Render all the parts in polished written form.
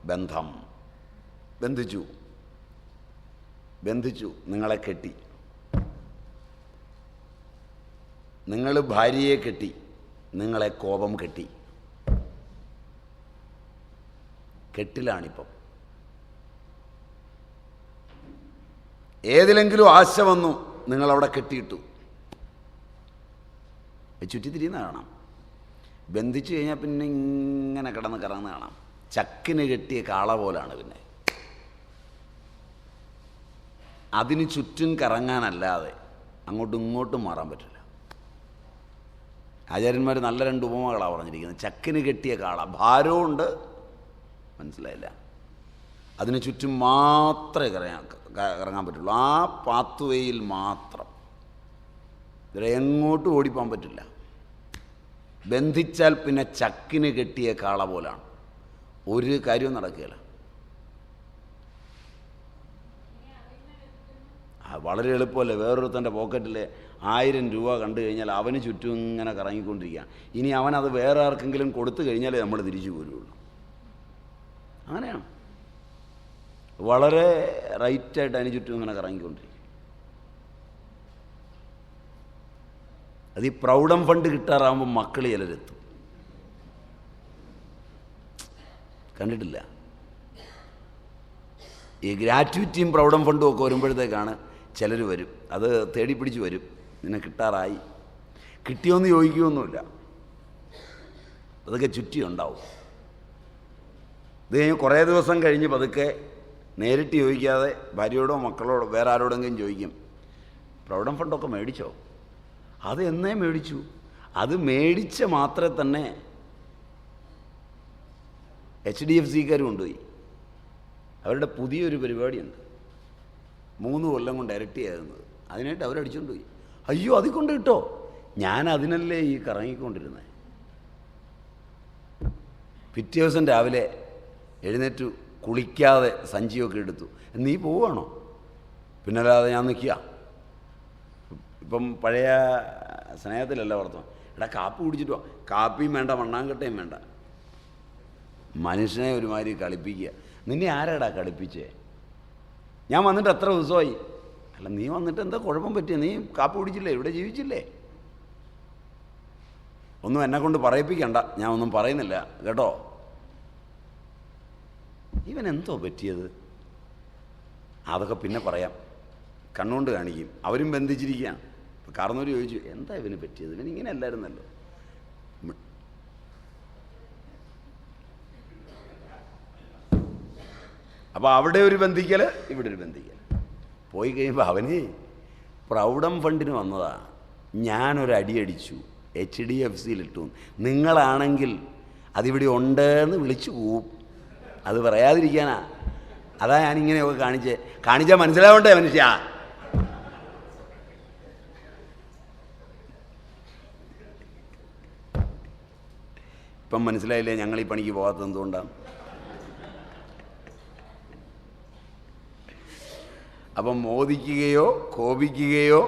ബന്ധം. ബന്ധിച്ചു, നിങ്ങളെ കെട്ടി. നിങ്ങൾ ഭാര്യയെ കെട്ടി, നിങ്ങളെ കോപം കെട്ടി. കെട്ടിലാണിപ്പം. ഏതിലെങ്കിലും ആശ വന്നു, നിങ്ങളവിടെ കെട്ടിയിട്ടു. ചുറ്റിത്തിരിയുന്ന കാണാം. ബന്ധിച്ചു കഴിഞ്ഞാൽ പിന്നെ ഇങ്ങനെ കിടന്ന് കറങ്ങുന്ന കാണാം. ചക്കിന് കെട്ടിയ കാള പോലാണ്. പിന്നെ അതിന് ചുറ്റും കറങ്ങാനല്ലാതെ അങ്ങോട്ടും ഇങ്ങോട്ടും മാറാൻ പറ്റില്ല. ആചാര്യന്മാർ നല്ല 2 ഉപമകളാണ് പറഞ്ഞിരിക്കുന്നത്. ചക്കിന് കെട്ടിയ കാള, ഭാരമുണ്ട്, മനസ്സിലായില്ല, അതിന് ചുറ്റും മാത്രമേ കറങ്ങാൻ പറ്റുള്ളൂ. ആ പാത്വേയിൽ മാത്രം. ഇവിടെ എങ്ങോട്ടും ഓടിപ്പോകാൻ പറ്റില്ല. ബന്ധിച്ചാൽ പിന്നെ ചക്കിന് കെട്ടിയ കാള പോലാണ്. ഒരു കാര്യവും നടക്കുകയില്ല. വളരെ എളുപ്പമല്ലേ. വേറൊരുത്തൻ്റെ പോക്കറ്റിൽ 1000 രൂപ കണ്ടു കഴിഞ്ഞാൽ അവന് ചുറ്റും ഇങ്ങനെ കറങ്ങിക്കൊണ്ടിരിക്കുകയാണ്. ഇനി അവനത് വേറെ ആർക്കെങ്കിലും കൊടുത്തു കഴിഞ്ഞാലേ നമ്മൾ തിരിച്ചു പോരുള്ളൂ. അങ്ങനെയാണ്. വളരെ റൈറ്റായിട്ട് അതിന് ചുറ്റും ഇങ്ങനെ കറങ്ങിക്കൊണ്ടിരിക്കും. അത് ഈ പ്രൗഢം ഫണ്ട് കിട്ടാറാകുമ്പോൾ മക്കൾ ചിലരെത്തും. കണ്ടിട്ടില്ല? ഈ ഗ്രാറ്റുവിറ്റിയും പ്രൗഢം ഫണ്ടും ഒക്കെ വരുമ്പോഴത്തേക്കാണ് ചിലർ വരും. അത് തേടി പിടിച്ച് വരും. നിന്നെ കിട്ടാറായി. കിട്ടിയോന്ന് ചോദിക്കുകയൊന്നുമില്ല. അതൊക്കെ ചുറ്റിയുണ്ടാവും. ഇത് കഴിഞ്ഞ് കുറേ ദിവസം കഴിഞ്ഞ് പതുക്കെ നേരിട്ട് ചോദിക്കാതെ ഭാര്യയോടോ മക്കളോടോ വേറെ ആരോടെങ്കിലും ചോദിക്കും, പ്രൗഢം ഫണ്ടൊക്കെ മേടിച്ചോ? അത് എന്നേ മേടിച്ചു. അത് മേടിച്ച മാത്രമേ തന്നെ HDFCക്കാർ കൊണ്ടുപോയി. അവരുടെ പുതിയൊരു പരിപാടിയുണ്ട്, 3 കൊല്ലം കൊണ്ട് ഇരട്ടിയാകുന്നത്. അതിനായിട്ട് അവരടിച്ചുകൊണ്ട് പോയി. അയ്യോ, അതിൽ കൊണ്ട് കിട്ടോ? ഞാൻ അതിനല്ലേ ഈ കറങ്ങിക്കൊണ്ടിരുന്നത്. പിറ്റേ ദിവസം രാവിലെ എഴുന്നേറ്റു, കുളിക്കാതെ സഞ്ചിയൊക്കെ എടുത്തു. നീ പോവുകയാണോ? പിന്നല്ലാതെ ഞാൻ നിൽക്കുക. ഇപ്പം പഴയ സ്നേഹത്തിലല്ല വർത്തമാനം. എടാ കാപ്പി കുടിച്ചിട്ടോ? കാപ്പിയും വേണ്ട, മണ്ണാങ്കട്ടയും വേണ്ട. മനുഷ്യനെ ഒരുമാതിരി കളിപ്പിക്കുക. നിന്നെ ആരാടാ കളിപ്പിച്ചേ? ഞാൻ വന്നിട്ട് എത്ര ദിവസമായി? അല്ല, നീ വന്നിട്ട് എന്താ കുഴപ്പം പറ്റിയ? നീ കാപ്പി കുടിച്ചില്ലേ? ഇവിടെ ജീവിച്ചില്ലേ? ഒന്നും എന്നെക്കൊണ്ട് പറയിപ്പിക്കണ്ട, ഞാൻ ഒന്നും പറയുന്നില്ല കേട്ടോ. ഇവനെന്തോ പറ്റിയത്? അതൊക്കെ പിന്നെ പറയാം. കണ്ണുകൊണ്ട് കാണിക്കും. അവരും ബന്ധിച്ചിരിക്കുകയാണ്. കാരണവർ ചോദിച്ചു, എന്താ ഇവന് പറ്റിയത്? ഇവനിങ്ങനെ അല്ലായിരുന്നല്ലോ. അപ്പോൾ അവിടെ ഒരു ബന്ധിക്കൽ, ഇവിടെ ഒരു ബന്ധിക്കൽ. പോയി കഴിയുമ്പോൾ അവന് പ്രൗഢം ഫണ്ടിന് വന്നതാ. ഞാനൊരടിയടിച്ചു, HDFCയിലിട്ടു. നിങ്ങളാണെങ്കിൽ അതിവിടെ ഉണ്ടെന്ന് വിളിച്ചു പോവും. അത് പറയാതിരിക്കാനാ. അതാ ഞാനിങ്ങനെയൊക്കെ കാണിച്ചാൽ മനസ്സിലാവണ്ടേ മനുഷ്യ? ഇപ്പം മനസ്സിലായില്ലേ ഞങ്ങൾ ഈ പണിക്ക് പോകാത്തത് എന്തുകൊണ്ടാണ്? അപ്പം മോദിക്കുകയോ കോപിക്കുകയോ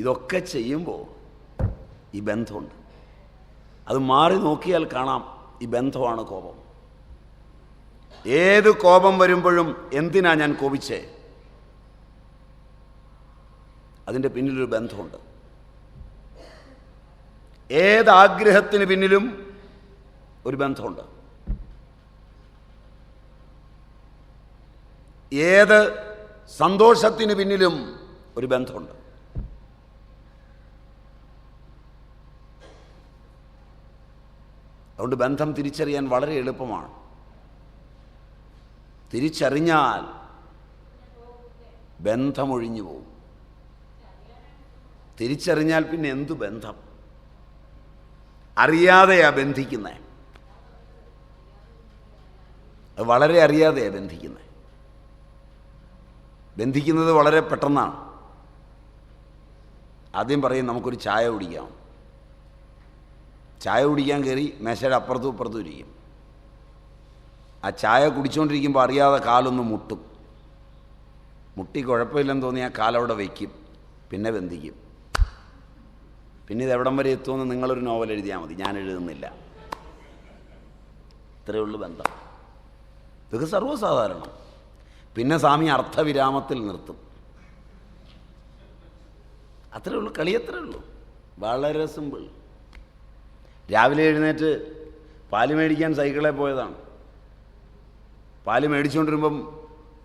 ഇതൊക്കെ ചെയ്യുമ്പോൾ ഈ ബന്ധമുണ്ട്. അത് മാറി നോക്കിയാൽ കാണാം, ഈ ബന്ധമാണ് കോപം. ഏത് കോപം വരുമ്പോഴും എന്തിനാ ഞാൻ കോപിച്ചേ? അതിൻ്റെ പിന്നിലൊരു ബന്ധമുണ്ട്. ഏതാഗ്രഹത്തിന് പിന്നിലും ഒരു ബന്ധമുണ്ട്. ഏത് സന്തോഷത്തിന് പിന്നിലും ഒരു ബന്ധമുണ്ട്. അതുകൊണ്ട് ബന്ധം തിരിച്ചറിയാൻ വളരെ എളുപ്പമാണ്. തിരിച്ചറിഞ്ഞാൽ ബന്ധമൊഴിഞ്ഞു പോകും. തിരിച്ചറിഞ്ഞാൽ പിന്നെ എന്തു ബന്ധം? അറിയാതെയാ ബന്ധിക്കുന്നത്. അത് വളരെ അറിയാതെയാ ബന്ധിക്കുന്നത്. ബന്ധിക്കുന്നത് വളരെ പെട്ടെന്നാണ്. ആദ്യം പറയും നമുക്കൊരു ചായ കുടിക്കാം. ചായ കുടിക്കാൻ കയറി മേശയുടെ അപ്പുറത്തും ഇപ്പുറത്തും ഇരിക്കും. ആ ചായ കുടിച്ചുകൊണ്ടിരിക്കുമ്പോൾ അറിയാതെ കാലൊന്ന് മുട്ടും. മുട്ടി കുഴപ്പമില്ലെന്ന് തോന്നി ആ കാലവിടെ വയ്ക്കും. പിന്നെ ബന്ധിക്കും. പിന്നെ ഇതെവിടം വരെ എത്തുമെന്ന് നിങ്ങളൊരു നോവൽ എഴുതിയാൽ മതി, ഞാൻ എഴുതുന്നില്ല. ഇത്രയേ ഉള്ളൂ ബന്ധം. ഇതൊക്കെ സർവ്വസാധാരണം. പിന്നെ സ്വാമി അർത്ഥവിരാമത്തിൽ നിർത്തും. അത്രയേ ഉള്ളൂ, കളി അത്രയേ ഉള്ളൂ, വളരെ സിമ്പിൾ. രാവിലെ എഴുന്നേറ്റ് പാല് മേടിക്കാൻ സൈക്കിളിൽ പോയതാണ്. പാല് മേടിച്ചുകൊണ്ടിരുമ്പം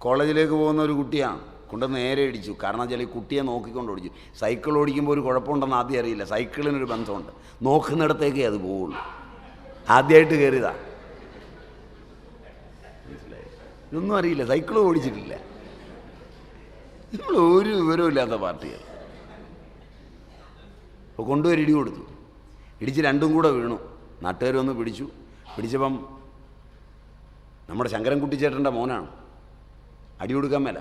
കോളേജിലേക്ക് പോകുന്ന ഒരു കുട്ടിയാണ് കൊണ്ടുവന്ന് നേരെ ഇടിച്ചു. കാരണം വെച്ചാൽ ഈ കുട്ടിയെ നോക്കിക്കൊണ്ട് ഓടിച്ചു. സൈക്കിൾ ഓടിക്കുമ്പോൾ ഒരു കുഴപ്പമുണ്ടെന്ന് ആദ്യം അറിയില്ല. സൈക്കിളിനൊരു ബന്ധമുണ്ട്, നോക്കുന്നിടത്തേക്കേ അത് പോവുള്ളൂ. ആദ്യമായിട്ട് കയറിയതാണ്, മനസ്സിലായി? ഇതൊന്നും അറിയില്ല, സൈക്കിൾ ഓടിച്ചിട്ടില്ല. നമ്മൾ ഒരു വിവരവും ഇല്ലാത്ത പാർട്ടികൾ. അപ്പോൾ കൊണ്ടുപോയി ഇടി കൊടുത്തു. ഇടിച്ച് രണ്ടും കൂടെ വീണു. നാട്ടുകാർ വന്ന് പിടിച്ചപ്പം നമ്മുടെ ശങ്കരൻകുട്ടിച്ചേട്ടൻ്റെ മോനാണ്. അടി കൊടുക്കാൻ മേല.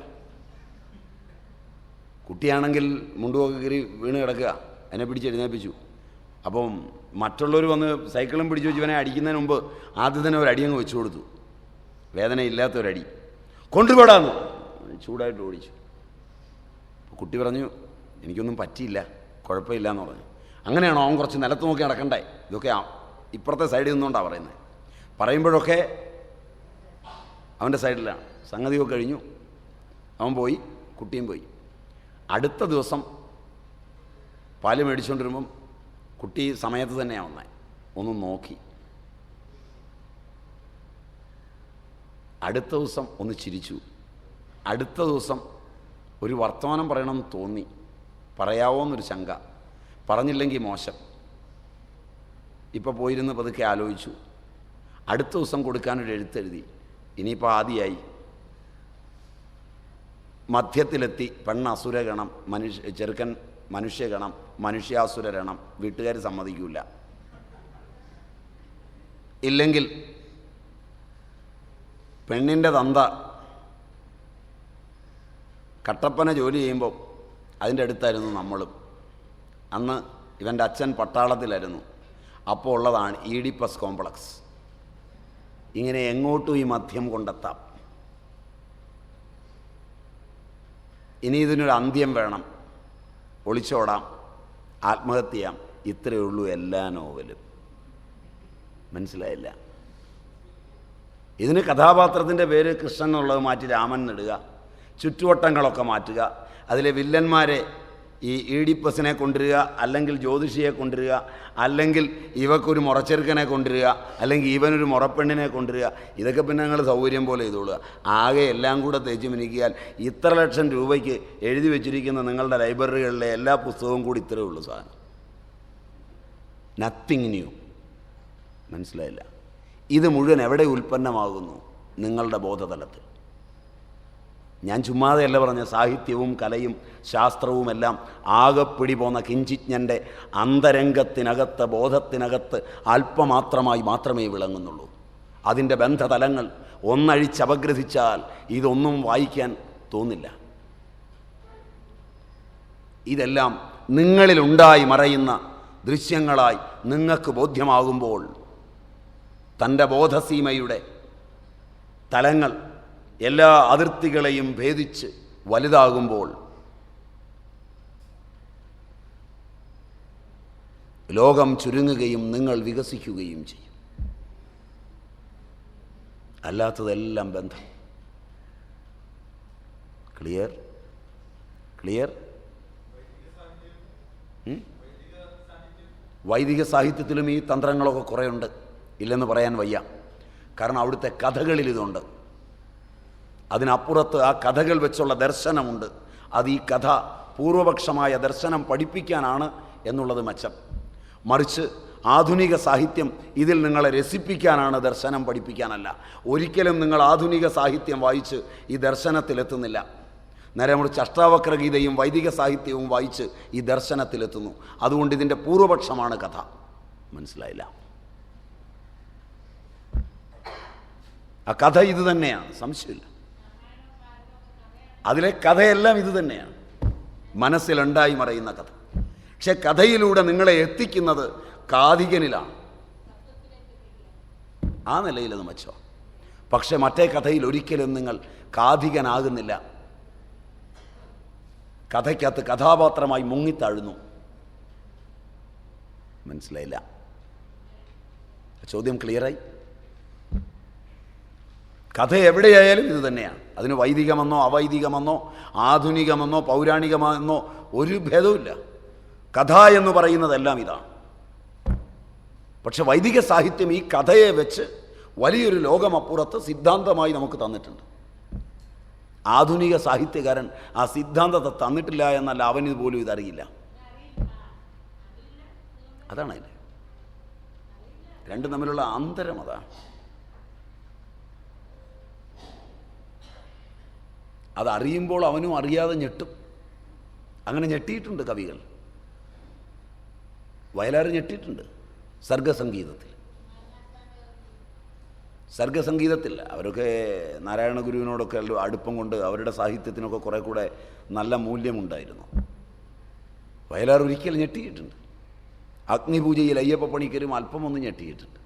കുട്ടിയാണെങ്കിൽ മുണ്ടുമൊക്കെ കയറി വീണ് കിടക്കുക. എന്നെ പിടിച്ച് എഴുന്നേൽപ്പിച്ചു. അപ്പം മറ്റുള്ളവർ വന്ന് സൈക്കിളും പിടിച്ച് വെച്ച് ഇവനെ അടിക്കുന്നതിന് മുമ്പ് ആദ്യം തന്നെ ഒരു അടിയങ്ങ് വെച്ചു കൊടുത്തു. വേദനയില്ലാത്തൊരടി. കൊണ്ടുപോടാന്ന് ചൂടായിട്ട് ഓടിച്ചു. കുട്ടി പറഞ്ഞു എനിക്കൊന്നും പറ്റിയില്ല, കുഴപ്പമില്ല എന്ന് പറഞ്ഞു. അങ്ങനെയാണോ? അവൻ കുറച്ച് നിലത്ത് നോക്കി നടക്കണ്ടേ? ഇതൊക്കെ ഇപ്പുറത്തെ സൈഡിൽ നിന്നുകൊണ്ടാണ് പറയുന്നത്. പറയുമ്പോഴൊക്കെ അവൻ്റെ സൈഡിലാണ്. സംഗതിയൊക്കെ കഴിഞ്ഞു. അവൻ പോയി, കുട്ടിയും പോയി. അടുത്ത ദിവസം പാല് മേടിച്ചുകൊണ്ടിരുമ്പം കുട്ടി സമയത്ത് തന്നെയാണ് വന്നത്. ഒന്ന് നോക്കി. അടുത്ത ദിവസം ഒന്ന് ചിരിച്ചു. അടുത്ത ദിവസം ഒരു വർത്തമാനം പറയണമെന്ന് തോന്നി. പറയാവോ എന്നൊരു ശങ്ക. പറഞ്ഞില്ലെങ്കിൽ മോശം. ഇപ്പോൾ പോയിരുന്ന് പതുക്കെ ആലോചിച്ചു. അടുത്ത ദിവസം കൊടുക്കാനൊരു എഴുത്തെഴുതി. ഇനിയിപ്പോൾ ആദിയായി. മധ്യത്തിലെത്തി. പെണ്ണ് അസുരഗണം, ചെറുക്കൻ മനുഷ്യഗണം, മനുഷ്യാസുരരണം. വീട്ടുകാർ സമ്മതിക്കില്ല. ഇല്ലെങ്കിൽ പെണ്ണിൻ്റെ തന്ത കട്ടപ്പന ജോലി ചെയ്യുമ്പോൾ അതിൻ്റെ അടുത്തായിരുന്നു നമ്മളും. അന്ന് ഇവൻ്റെ അച്ഛൻ പട്ടാളത്തിലായിരുന്നു. അപ്പോൾ ഉള്ളതാണ് ഈഡിപ്പസ് കോംപ്ലക്സ്. ഇങ്ങനെ എങ്ങോട്ടും ഈ മദ്യം കൊണ്ടെത്താം. ഇനി ഇതിനൊരു അന്ത്യം വേണം. ഒളിച്ചോടാം, ആത്മഹത്യ ചെയ്യാം. ഇത്രയേ ഉള്ളൂ എല്ലാ നോവലും. മനസ്സിലായില്ല? ഇതിന് കഥാപാത്രത്തിൻ്റെ പേര് കൃഷ്ണൻ എന്നുള്ളത് മാറ്റി രാമൻ എന്നിടുക. ചുറ്റുവട്ടങ്ങളൊക്കെ മാറ്റുക. അതിലെ വില്ലന്മാരെ ഈ ഈഡിപ്പസിനെ കൊണ്ടുവരിക, അല്ലെങ്കിൽ ജ്യോതിഷിയെ കൊണ്ടുവരിക, അല്ലെങ്കിൽ ഇവക്കൊരു മുറച്ചെറുക്കനെ കൊണ്ടുവരിക, അല്ലെങ്കിൽ ഇവനൊരു മുറപ്പെണ്ണിനെ കൊണ്ടുവരിക. ഇതൊക്കെ പിന്നെ നിങ്ങൾ സൗകര്യം പോലെ ചെയ്തോളുക. ആകെ എല്ലാം കൂടെ തേച്ച് മിനിക്കിയാൽ ഇത്ര ലക്ഷം രൂപയ്ക്ക് എഴുതി വെച്ചിരിക്കുന്ന നിങ്ങളുടെ ലൈബ്രറികളിലെ എല്ലാ പുസ്തകവും കൂടി ഇത്രയേ ഉള്ളൂ സാധനം. Nothing new. മനസ്സിലായില്ല? ഇത് മുഴുവൻ എവിടെ ഉൽപ്പന്നമാകുന്നു? നിങ്ങളുടെ ബോധതലത്തിൽ. ഞാൻ ചുമ്മാതെയല്ല പറഞ്ഞ സാഹിത്യവും കലയും ശാസ്ത്രവുമെല്ലാം ആകെപ്പിടി പോന്ന കിഞ്ചിജ്ഞൻ്റെ അന്തരംഗത്തിനകത്ത്, ബോധത്തിനകത്ത് അല്പമാത്രമായി മാത്രമേ വിളങ്ങുന്നുള്ളൂ. അതിൻ്റെ ബന്ധതലങ്ങൾ ഒന്നഴിച്ചപഗ്രഥിച്ചാൽ ഇതൊന്നും വായിക്കാൻ തോന്നില്ല. ഇതെല്ലാം നിങ്ങളിലുണ്ടായി മറയുന്ന ദൃശ്യങ്ങളായി നിങ്ങൾക്ക് ബോധ്യമാകുമ്പോൾ, തൻ്റെ ബോധസീമയുടെ തലങ്ങൾ എല്ലാ അതിർത്തികളെയും ഭേദിച്ച് വലുതാകുമ്പോൾ ലോകം ചുരുങ്ങുകയും നിങ്ങൾ വികസിക്കുകയും ചെയ്യും. അല്ലാത്തതെല്ലാം ബന്ധം. ക്ലിയർ? ക്ലിയർ? വൈദിക സാഹിത്യത്തിലും ഈ തന്ത്രങ്ങളൊക്കെ കുറേയുണ്ട്, ഇല്ലെന്ന് പറയാൻ വയ്യ. കാരണം അവിടുത്തെ കഥകളിൽ ഇതുണ്ട്. അതിനപ്പുറത്ത് ആ കഥകൾ വെച്ചുള്ള ദർശനമുണ്ട്. അത് ഈ കഥ പൂർവപക്ഷമായ ദർശനം പഠിപ്പിക്കാനാണ് എന്നുള്ളത് മെച്ചം. മറിച്ച് ആധുനിക സാഹിത്യം ഇതിൽ നിങ്ങളെ രസിപ്പിക്കാനാണ്, ദർശനം പഠിപ്പിക്കാനല്ല. ഒരിക്കലും നിങ്ങൾ ആധുനിക സാഹിത്യം വായിച്ച് ഈ ദർശനത്തിലെത്തുന്നില്ല. നേരെ മറിച്ച് അഷ്ടാവക്രഗീതയും വൈദിക സാഹിത്യവും വായിച്ച് ഈ ദർശനത്തിലെത്തുന്നു. അതുകൊണ്ട് ഇതിൻ്റെ പൂർവപക്ഷമാണ് കഥ. മനസ്സിലായില്ല? ആ കഥ ഇത് തന്നെയാണ്, സംശയമില്ല. അതിലെ കഥയെല്ലാം ഇത് തന്നെയാണ്, മനസ്സിലുണ്ടായി മറയുന്ന കഥ. പക്ഷെ കഥയിലൂടെ നിങ്ങളെ എത്തിക്കുന്നത് കാഥികനിലാണ്. ആ നിലയിലത് മെച്ചോ. പക്ഷെ മറ്റേ കഥയിൽ ഒരിക്കലും നിങ്ങൾ കാഥികനാകുന്നില്ല. കഥയ്ക്കകത്ത് കഥാപാത്രമായി മുങ്ങിത്താഴുന്നു. മനസ്സിലായില്ല? ചോദ്യം ക്ലിയറായി? കഥ എവിടെയായാലും ഇത് തന്നെയാണ്. അതിന് വൈദികമെന്നോ അവൈദികമെന്നോ ആധുനികമെന്നോ പൗരാണികമെന്നോ ഒരു ഭേദവുമില്ല. കഥ എന്ന് പറയുന്നതെല്ലാം ഇതാണ്. പക്ഷെ വൈദിക സാഹിത്യം ഈ കഥയെ വെച്ച് വലിയൊരു ലോകമപ്പുറത്ത് സിദ്ധാന്തമായി നമുക്ക് തന്നിട്ടുണ്ട്. ആധുനിക സാഹിത്യകാരൻ ആ സിദ്ധാന്തത്തെ തന്നിട്ടില്ല എന്നല്ല, അവന് പോലും ഇതറിയില്ല. അതാണ് അതിൻ്റെ രണ്ടും തമ്മിലുള്ള അന്തരം. അതാണ് അതറിയുമ്പോൾ അവനും അറിയാതെ ഞെട്ടും. അങ്ങനെ ഞെട്ടിയിട്ടുണ്ട് കവികൾ. വയലാർ ഞെട്ടിയിട്ടുണ്ട് സർഗസംഗീതത്തിൽ. അവരൊക്കെ നാരായണ ഗുരുവിനോടൊക്കെ അടുപ്പം കൊണ്ട് അവരുടെ സാഹിത്യത്തിനൊക്കെ കുറേ കൂടെ നല്ല മൂല്യമുണ്ടായിരുന്നു. വയലാർ ഒരിക്കൽ ഞെട്ടിയിട്ടുണ്ട്. അഗ്നിപൂജയിൽ അയ്യപ്പ പണിക്കരും അല്പമൊന്ന് ഞെട്ടിയിട്ടുണ്ട്.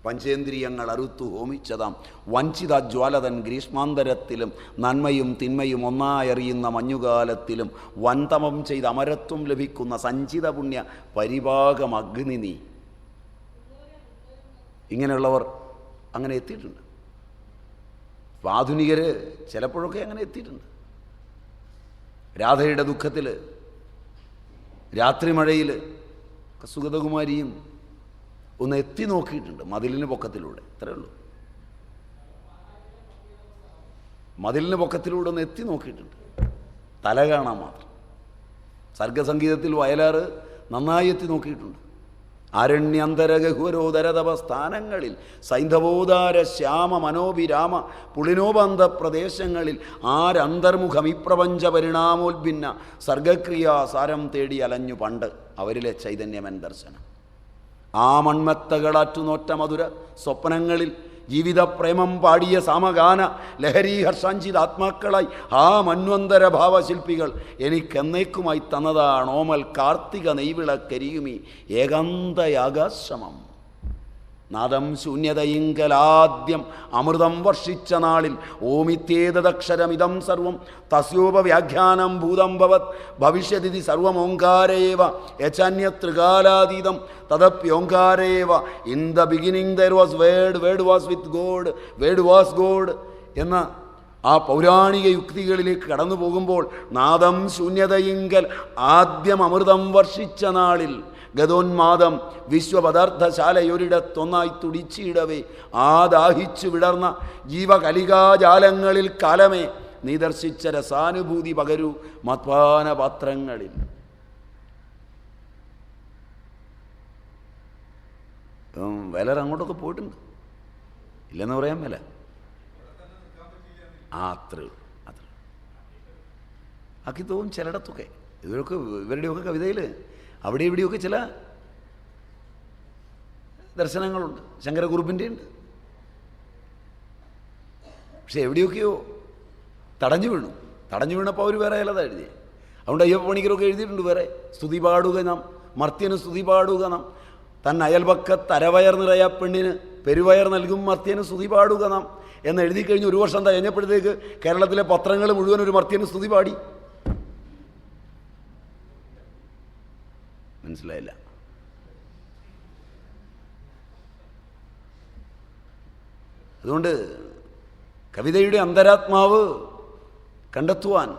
പഞ്ചേന്ദ്രിയങ്ങൾ അറുത്തു ഹോമിച്ചതാം വഞ്ചിത ജ്വാലതൻ ഗ്രീഷ്മാന്തരത്തിലും നന്മയും തിന്മയും ഒന്നായറിയുന്ന മഞ്ഞുകാലത്തിലും വൻതമം ചെയ്ത് അമരത്വം ലഭിക്കുന്ന സഞ്ചിത പുണ്യ പരിഭാഗം അഗ്നി നീ. ഇങ്ങനെയുള്ളവർ അങ്ങനെ എത്തിയിട്ടുണ്ട്. ആധുനികർ ചിലപ്പോഴൊക്കെ അങ്ങനെ എത്തിയിട്ടുണ്ട്. രാധയുടെ ദുഃഖത്തിൽ, രാത്രി മഴയിൽ സുഗതകുമാരിയും ഒന്ന് എത്തി നോക്കിയിട്ടുണ്ട് മതിലിന് പൊക്കത്തിലൂടെ. ഇത്രയേ ഉള്ളൂ. മതിലിന് പൊക്കത്തിലൂടെ ഒന്ന് എത്തി നോക്കിയിട്ടുണ്ട്, തല കാണാൻ മാത്രം. സർഗസംഗീതത്തിൽ വയലാർ നന്നായി എത്തി നോക്കിയിട്ടുണ്ട്. ആരണ്യന്തരഗഹുവരോദരതപ സ്ഥാനങ്ങളിൽ സൈന്ധവോദാര ശ്യാമ മനോഭിരാമ പുളിനോബന്ധ പ്രദേശങ്ങളിൽ ആരന്തർമുഖം ഈ പ്രപഞ്ച പരിണാമോത്ഭിന്ന സർഗക്രിയാ സാരം തേടി അലഞ്ഞു പണ്ട് അവരിലെ ചൈതന്യമൻ ദർശനം. ആ മൺമത്തകളാറ്റുനോറ്റ മധുര സ്വപ്നങ്ങളിൽ ജീവിത പ്രേമം പാടിയ സാമഗാന ലഹരി ഹർഷാഞ്ചിത ആത്മാക്കളായി ആ മന്വന്തര ഭാവശില്പികൾ എനിക്കെന്നേക്കുമായി തന്നതാണോമൽ കാർത്തിക നെയ്വിളക്കരിയുമീ ഏകാന്തയാകാശ്രമം. നാദം ശൂന്യതയിങ്കലാദ്യം അമൃതം വർഷിച്ച നാളിൽ ഓമിത്യേതദക്ഷരമിതം സർവം തസ്യോപവ്യാഖ്യാനം ഭൂതം ഭവത് ഭവിഷ്യതിഥി സർവമോങ്കാരേവ യചാന്യത്രികാലാതീതം തദപ്യോങ്കാരേവ. In the beginning there was word, word was with God, word was God എന്ന ആ പൗരാണിക യുക്തികളിലേക്ക് കടന്നു പോകുമ്പോൾ നാദം ശൂന്യതയിങ്കൽ ആദ്യം അമൃതം വർഷിച്ച നാളിൽ ഗതോന്മാദം വിശ്വപദാർത്ഥശാലയൊരിടത്തൊന്നായി തുടിച്ചിടവേ ആ ദാഹിച്ചു വിടർന്ന ജീവകലികാജാലങ്ങളിൽ കാലമേ നീ ദർശിച്ച രസാനുഭൂതി പകരൂ മത്പാന പാത്രങ്ങളിൽ. വയലാർ അങ്ങോട്ടൊക്കെ പോയിട്ടുണ്ട്, ഇല്ലെന്ന് പറയാൻ മേല. അത്രേ ആക്കി തോന്നും ചിലയിടത്തൊക്കെ. ഇവരുടെയൊക്കെ കവിതയിൽ അവിടെ ഇവിടെയൊക്കെ ചില ദർശനങ്ങളുണ്ട്. ശങ്കരകുറുപ്പിൻ്റെ ഉണ്ട്. പക്ഷെ എവിടെയൊക്കെയോ തടഞ്ഞു വീണപ്പോൾ അവർ വേറെ ചിലതാണ് എഴുതിയത്. അതുകൊണ്ട് അയ്യപ്പ പണിക്കരൊക്കെ എഴുതിയിട്ടുണ്ട് വേറെ. സ്തുതി പാടുക നാം മർത്യന്, സ്തുതി പാടുക നാം തൻ അയൽപക്കത്ത് അരവയർ നിറയ പെണ്ണിന് പെരുവയർ നൽകും മർത്യന് സ്തുതി പാടുക നാം എന്ന് എഴുതി കഴിഞ്ഞ് ഒരു വർഷം കഴിഞ്ഞപ്പോഴത്തേക്ക് കേരളത്തിലെ പത്രങ്ങൾ മുഴുവൻ ഒരു മർത്യന് സ്തുതി പാടി. മനസ്സിലായില്ല. അതുകൊണ്ട് കവിതയുടെ അന്തരാത്മാവ് കണ്ടെത്തുവാൻ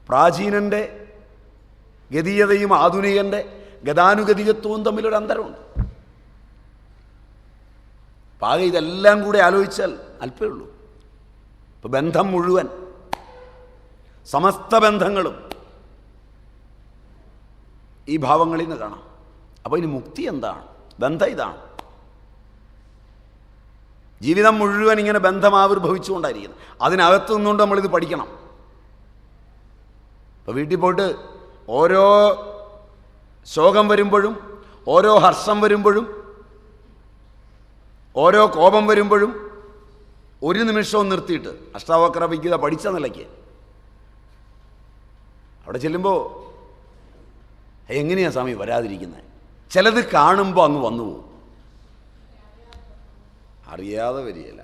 പ്രാചീനൻ്റെ ഗതീയതയും ആധുനികൻ്റെ ഗതാനുഗതികത്വവും തമ്മിലൊരു അന്തരമുണ്ട്. പാകെ ഇതെല്ലാം കൂടെ ആലോചിച്ചാൽ അല്പേ ഉള്ളൂ. ഇപ്പം ബന്ധം മുഴുവൻ, സമസ്ത ബന്ധങ്ങളും ഈ ഭാവങ്ങളിൽ നിന്ന് കാണാം. അപ്പോൾ ഇനി മുക്തി എന്താണ്? ബന്ധം ഇതാണ്. ജീവിതം മുഴുവൻ ഇങ്ങനെ ബന്ധം ആവിർഭവിച്ചുകൊണ്ടായിരിക്കുന്നത്. അതിനകത്ത് നിന്നുകൊണ്ട് നമ്മളിത് പഠിക്കണം. ഇപ്പോൾ വീട്ടിൽ പോയിട്ട് ഓരോ ശോകം വരുമ്പോഴും, ഓരോ ഹർഷം വരുമ്പോഴും, ഓരോ കോപം വരുമ്പോഴും ഒരു നിമിഷവും നിർത്തിയിട്ട് അഷ്ടാവക്ര വിദ്യ പഠിച്ച നിലയ്ക്ക് അവിടെ ചെല്ലുമ്പോൾ എങ്ങനെയാണ് സ്വാമി വരാതിരിക്കുന്നത്? ചിലത് കാണുമ്പോൾ അങ്ങ് വന്നു പോകും, അറിയാതെ വരികയില്ല,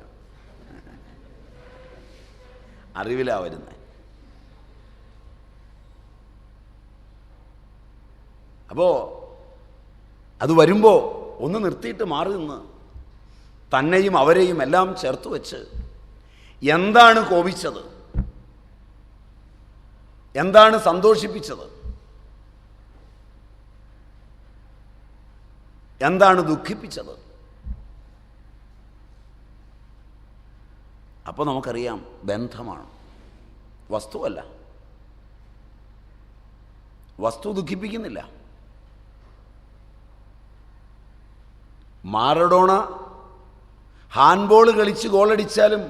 അറിവിലാ വരുന്നത്. അപ്പോൾ അത് വരുമ്പോൾ ഒന്ന് നിർത്തിയിട്ട് മാറി നിന്ന് തന്നെയും അവരെയും എല്ലാം ചേർത്ത് വെച്ച് എന്താണ് കോപിച്ചത്, എന്താണ് സന്തോഷിപ്പിച്ചത്, എന്താണ് ദുഃഖിപ്പിച്ചത്? അപ്പോൾ നമുക്കറിയാം ബന്ധമാണ്, വസ്തുവല്ല. വസ്തു ദുഃഖിപ്പിക്കുന്നില്ല. മാറഡോണ ഹാൻഡ്ബോൾ കളിച്ച് ഗോളടിച്ചാലും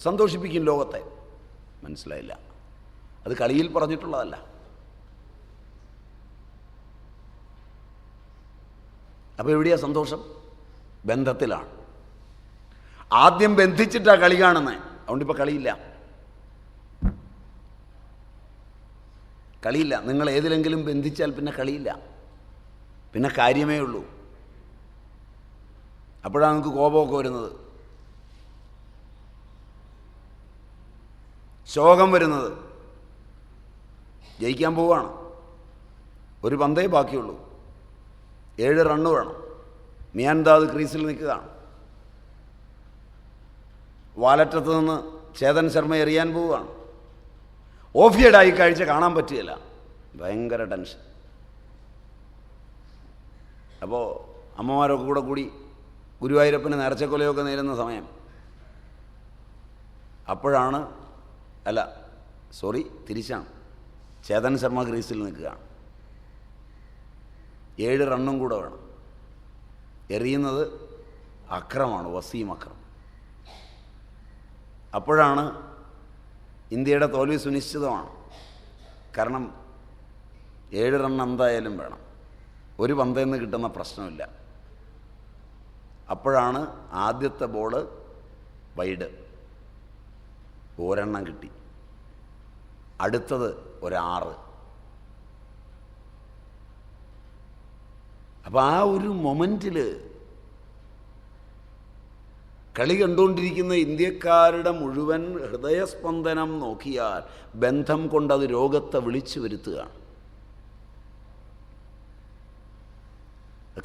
സന്തോഷിപ്പിക്കും ലോകത്തെ. മനസ്സിലായില്ല? അത് കളിയിൽ പറഞ്ഞിട്ടുള്ളതല്ല. അപ്പോൾ എവിടെയാ സന്തോഷം? ബന്ധത്തിലാണ്. ആദ്യം ബന്ധിച്ചിട്ടാണ് കളി കാണുന്നത്. അതുകൊണ്ടിപ്പോൾ കളിയില്ല. കളിയില്ല. നിങ്ങൾ ഏതിലെങ്കിലും ബന്ധിച്ചാൽ പിന്നെ കളിയില്ല, പിന്നെ കാര്യമേ ഉള്ളൂ. അപ്പോഴാണ് നിങ്ങൾക്ക് കോപമൊക്കെ വരുന്നത്, ശോകം വരുന്നത്. ജയിക്കാൻ പോവുകയാണ്, ഒരു പന്തേ ബാക്കിയുള്ളൂ, 7 റണ്ണ് വേണം. മിയാൻദാദ് ക്രീസിൽ നിൽക്കുകയാണ്. വാലറ്റത്ത് നിന്ന് ചേതൻ ശർമ്മ എറിയാൻ പോവുകയാണ്. ഓഫിയഡായി കാഴ്ച കാണാൻ പറ്റുകയില്ല, ഭയങ്കര ടെൻഷൻ. അപ്പോൾ അമ്മമാരൊക്കെ കൂടി ഗുരുവായൂരപ്പന് നേർച്ചക്കൊലയൊക്കെ നേരുന്ന സമയം. അപ്പോഴാണ് തിരിച്ചാണ് ചേതൻ ശർമ്മ ക്രീസിൽ നിൽക്കുകയാണ്. 7 റണ്ണും കൂടെ വേണം. എറിയുന്നത് അക്രമാണ്, വസീം അക്രം. അപ്പോഴാണ് ഇന്ത്യയുടെ തോൽവി സുനിശ്ചിതമാണ്. കാരണം 7 റൺ എന്തായാലും വേണം, ഒരു പന്തിൽ നിന്ന് കിട്ടുന്ന പ്രശ്നമില്ല. അപ്പോഴാണ് ആദ്യത്തെ ബോള് വൈഡ്, ഒരെണ്ണം കിട്ടി. അടുത്തത് 6. അപ്പോൾ ആ ഒരു മൊമെൻറ്റിൽ കളി കണ്ടുകൊണ്ടിരിക്കുന്ന ഇന്ത്യക്കാരുടെ മുഴുവൻ ഹൃദയസ്പന്ദനം നോക്കിയാൽ ബന്ധം കൊണ്ടത് രോഗത്തെ വിളിച്ചു വരുത്തുകയാണ്.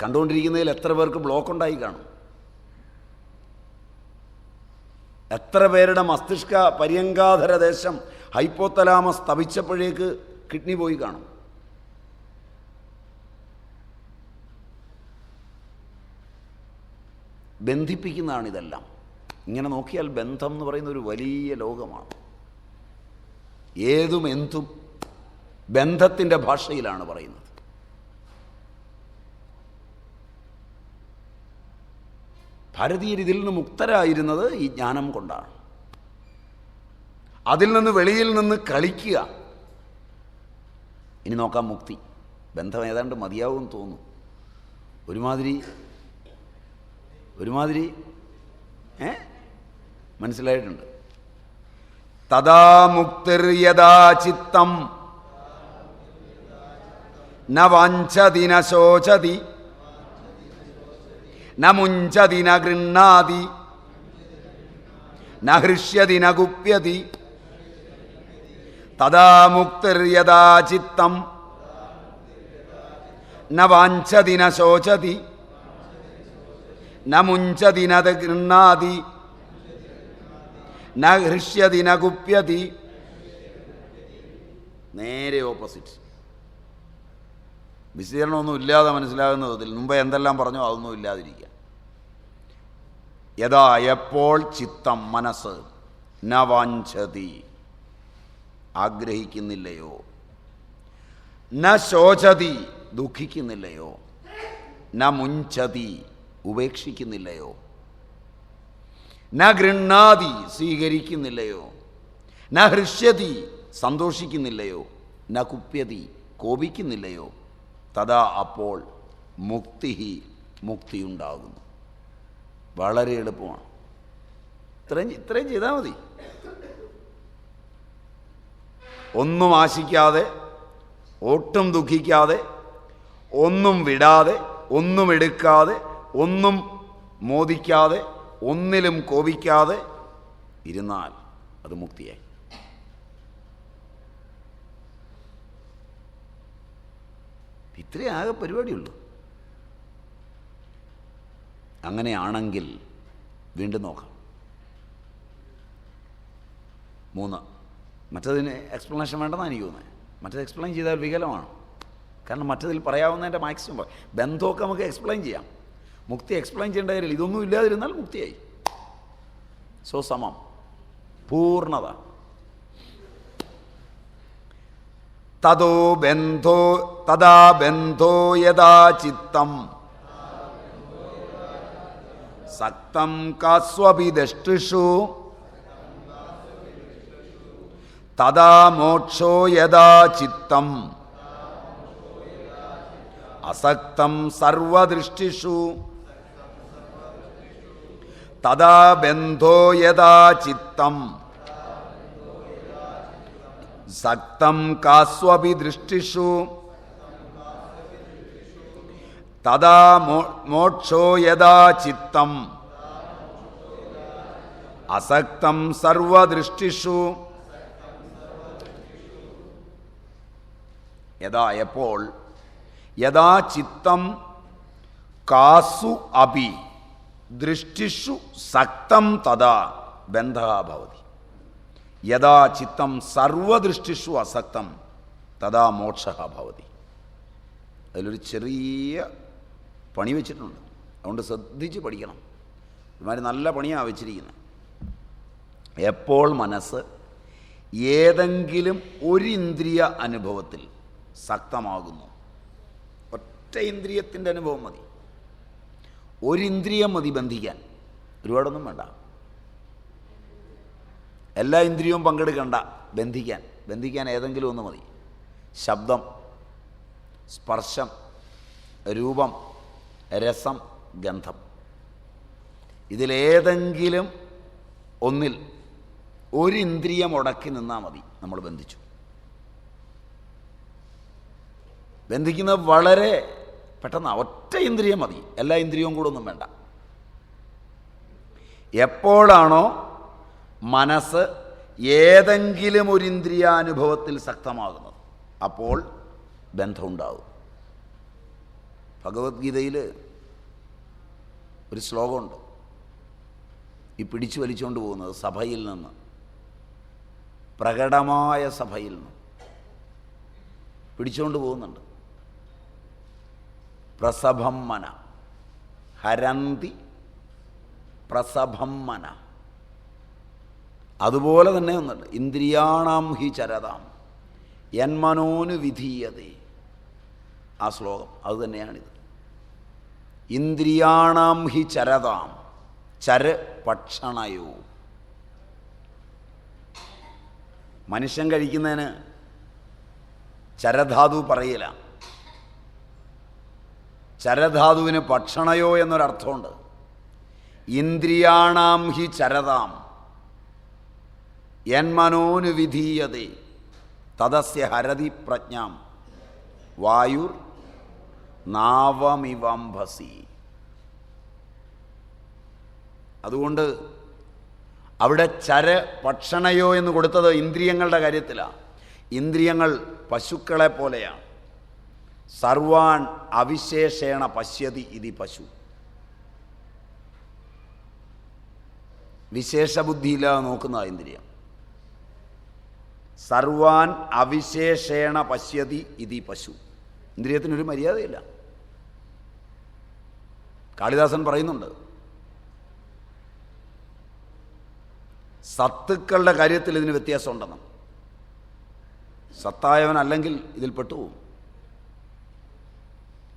കണ്ടുകൊണ്ടിരിക്കുന്നതിൽ എത്ര പേർക്ക് ബ്ലോക്ക് ഉണ്ടായി കാണും? എത്ര പേരുടെ മസ്തിഷ്ക പര്യങ്കാധര ദേശം ഹൈപ്പോത്തലാമസ് തപിച്ചപ്പോഴേക്ക് കിഡ്നി പോയി കാണും? ബന്ധിപ്പിക്കുന്നതാണ് ഇതെല്ലാം. ഇങ്ങനെ നോക്കിയാൽ ബന്ധം എന്ന് പറയുന്ന ഒരു വലിയ ലോകമാണ്. ഏതും എന്തും ബന്ധത്തിൻ്റെ ഭാഷയിലാണ് പറയുന്നത്. ഭാരതീയർ ഇതിൽ നിന്ന് മുക്തരായിരുന്നത് ഈ ജ്ഞാനം കൊണ്ടാണ്. അതിൽ നിന്ന് വെളിയിൽ നിന്ന് കളിക്കുക. ഇനി നോക്കാം മുക്തി. ബന്ധം ഏതാണ്ട് മതിയാവും തോന്നുന്നു. ഒരുമാതിരി മനസ്സിലായിട്ടുണ്ട്. തഥാ മുക്തിർ യഥാ ചിത്തം ന വാഞ്ചതി ന ശോചതി ന മുഞ്ചതി ന ഗൃണ്ണാതി ന ഹൃഷ്യതി ന ഗുപ്യതി. തഥാ മുക്തിർ യഥാ ചിത്തം ന വാഞ്ചതി ന ശോചതി ന മുഞ്ചതി ന ഗൃണ്ണാതി ന ഹൃഷ്യതി ന ഗുപ്യതി. നേരെ ഓപ്പോസിറ്റ്. വിശദീകരണമൊന്നും ഇല്ലാതെ മനസ്സിലാകുന്ന വിധത്തിൽ മുമ്പ് എന്തെല്ലാം പറഞ്ഞോ അതൊന്നും ഇല്ലാതിരിക്കുക. യഥാ എപ്പോൾ ചിത്തം മനസ്സ് ന വാഞ്ചതി ആഗ്രഹിക്കുന്നില്ലയോ, ന ശോചതി ദുഃഖിക്കുന്നില്ലയോ, ന മുഞ്ചതി ഉപേക്ഷിക്കുന്നില്ലയോ, ന ഗൃണ്ണാതി സ്വീകരിക്കുന്നില്ലയോ, ന ഹൃഷ്യതി സന്തോഷിക്കുന്നില്ലയോ, ന കുപ്യതി കോപിക്കുന്നില്ലയോ, തഥാ അപ്പോൾ മുക്തിയുണ്ടാകുന്നു. വളരെ എളുപ്പമാണ്. ഇത്രയും ചെയ്താൽ മതി. ഒന്നും ആശിക്കാതെ, ഒട്ടും ദുഃഖിക്കാതെ, ഒന്നും വിടാതെ, ഒന്നും എടുക്കാതെ, ഒന്നും മോദിക്കാതെ, ഒന്നിലും കോപിക്കാതെ ഇരുന്നാൽ അത് മുക്തിയായി. ഇത്രയും ആകെ പരിപാടിയുള്ളൂ. അങ്ങനെയാണെങ്കിൽ വീണ്ടും നോക്കാം. 3, മറ്റതിന് എക്സ്പ്ലനേഷൻ വേണ്ടെന്നാണ് എനിക്ക് തോന്നുന്നത്. മറ്റത് എക്സ്പ്ലെയിൻ ചെയ്താൽ വികലമാണ്. കാരണം മറ്റതിൽ പറയാവുന്നതിൻ്റെ മാക്സിമം ബന്ധമൊക്കെ നമുക്ക് എക്സ്പ്ലെയിൻ ചെയ്യാം. മുക്തി എക്സ്പ്ലെയിൻ ചെയ്യേണ്ട കാര്യമില്ല. ഇതൊന്നും ഇല്ലാതിരുന്നാൽ മുക്തിയായി. സോ സമം, പൂർണ്ണത. തഥാ ബന്ധോ യഥാ ചിത്തം സക്തം കാസ്വപി ദഷ്ടിഷു തഥാ മോക്ഷോ യഥാ ചിത്തം അസക്തം സർവദൃഷ്ടിഷു. തഥാ ബന്ധോ യഥാ ചിത്തം സക്തം കാസ്വപി ദൃഷ്ടിഷു തഥാ മോക്ഷോ യഥാ ചിത്തം അസക്തം സർവദൃഷ്ടിഷു. എപ്പോൾ യഥാ ചിത്തം കാസു അപി ദൃഷ്ടിഷു സക്തം തഥാ ബന്ധഃ ഭവതി. യഥാ ചിത്തം സർവദൃഷ്ടിഷു അസക്തം തഥാ മോക്ഷഃ ഭവതി. അതിലൊരു ചെറിയ പണി വെച്ചിട്ടുണ്ട്. അതുകൊണ്ട് ശ്രദ്ധിച്ച് പഠിക്കണം. ഇതുമാതിരി നല്ല പണിയാണ് വെച്ചിരിക്കുന്നത്. എപ്പോൾ മനസ്സ് ഏതെങ്കിലും ഒരു ഇന്ദ്രിയ അനുഭവത്തിൽ സക്തമാകുന്നു, ഒറ്റ ഇന്ദ്രിയത്തിൻ്റെ അനുഭവം മതി, ഒരു ഇന്ദ്രിയം മതി ബന്ധിക്കാൻ, ഒരുപാടൊന്നും വേണ്ട. എല്ലാ ഇന്ദ്രിയവും പങ്കെടുക്കണ്ട ബന്ധിക്കാൻ ഏതെങ്കിലും ഒന്ന് മതി. ശബ്ദം, സ്പർശം, രൂപം, രസം, ഗന്ധം, ഇതിലേതെങ്കിലും ഒന്നിൽ ഒരു ഇന്ദ്രിയം ഉടക്കി നിന്നാൽ മതി, നമ്മൾ ബന്ധിച്ചു. ബന്ധിക്കുന്നത് വളരെ പെട്ടെന്ന്, ഒറ്റ ഇന്ദ്രിയം മതി, എല്ലാ ഇന്ദ്രിയവും കൂടെ ഒന്നും വേണ്ട. എപ്പോഴാണോ മനസ്സ് ഏതെങ്കിലും ഒരു ഇന്ദ്രിയാനുഭവത്തിൽ ശക്തമാകുന്നത് അപ്പോൾ ബന്ധമുണ്ടാകും. ഭഗവത്ഗീതയിൽ ഒരു ശ്ലോകമുണ്ട്, ഈ പിടിച്ചു വലിച്ചുകൊണ്ട് പോകുന്നത് സഭയിൽ നിന്ന്, പ്രകടമായ സഭയിൽ നിന്ന് പിടിച്ചുകൊണ്ട് പോകുന്നുണ്ട്. പ്രസഭം മന ഹരന്തി പ്രസഭം മന. അതുപോലെ തന്നെ ഒന്നുണ്ട്, ഇന്ദ്രിയാണാം ഹി ചരതാം യന്മനോനു വിധീയതേ. ആ ശ്ലോകം അത് തന്നെയാണിത്. ഇന്ദ്രിയാണാം ഹി ചരതാം, ചര് ഭക്ഷണയോ. മനുഷ്യൻ കഴിക്കുന്നതിന് ചരധാതു പറയില്ല. ചരധാതുവിന് ഭക്ഷണയോ എന്നൊരർത്ഥമുണ്ട്. ഇന്ദ്രിയാണാം ഹി ചരതാം യന്മനോനു വിധീയതേ തദസ്യ ഹരതി പ്രജ്ഞാം വായുർ നാവമിവംഭസി. അതുകൊണ്ട് അവിടെ ചര ഭക്ഷണയോ എന്ന് കൊടുത്തത് ഇന്ദ്രിയങ്ങളുടെ കാര്യത്തിലാണ്. ഇന്ദ്രിയങ്ങൾ പശുക്കളെ പോലെയാണ്. സർവാൻ അവിശേഷേണ പശ്യതി ഇതി പശു. വിശേഷബുദ്ധിയില്ലാതെ നോക്കുന്ന ഇന്ദ്രിയം. സർവാൻ അവിശേഷേണ പശ്യതി ഇതി പശു. ഇന്ദ്രിയത്തിനൊരു മര്യാദയില്ല. കാളിദാസൻ പറയുന്നുണ്ട്, സത്തുക്കളുടെ കാര്യത്തിൽ ഇതിന് വ്യത്യാസമുണ്ടെന്ന്. സത്തായവൻ അല്ലെങ്കിൽ ഇതിൽ പെട്ടുപോകും.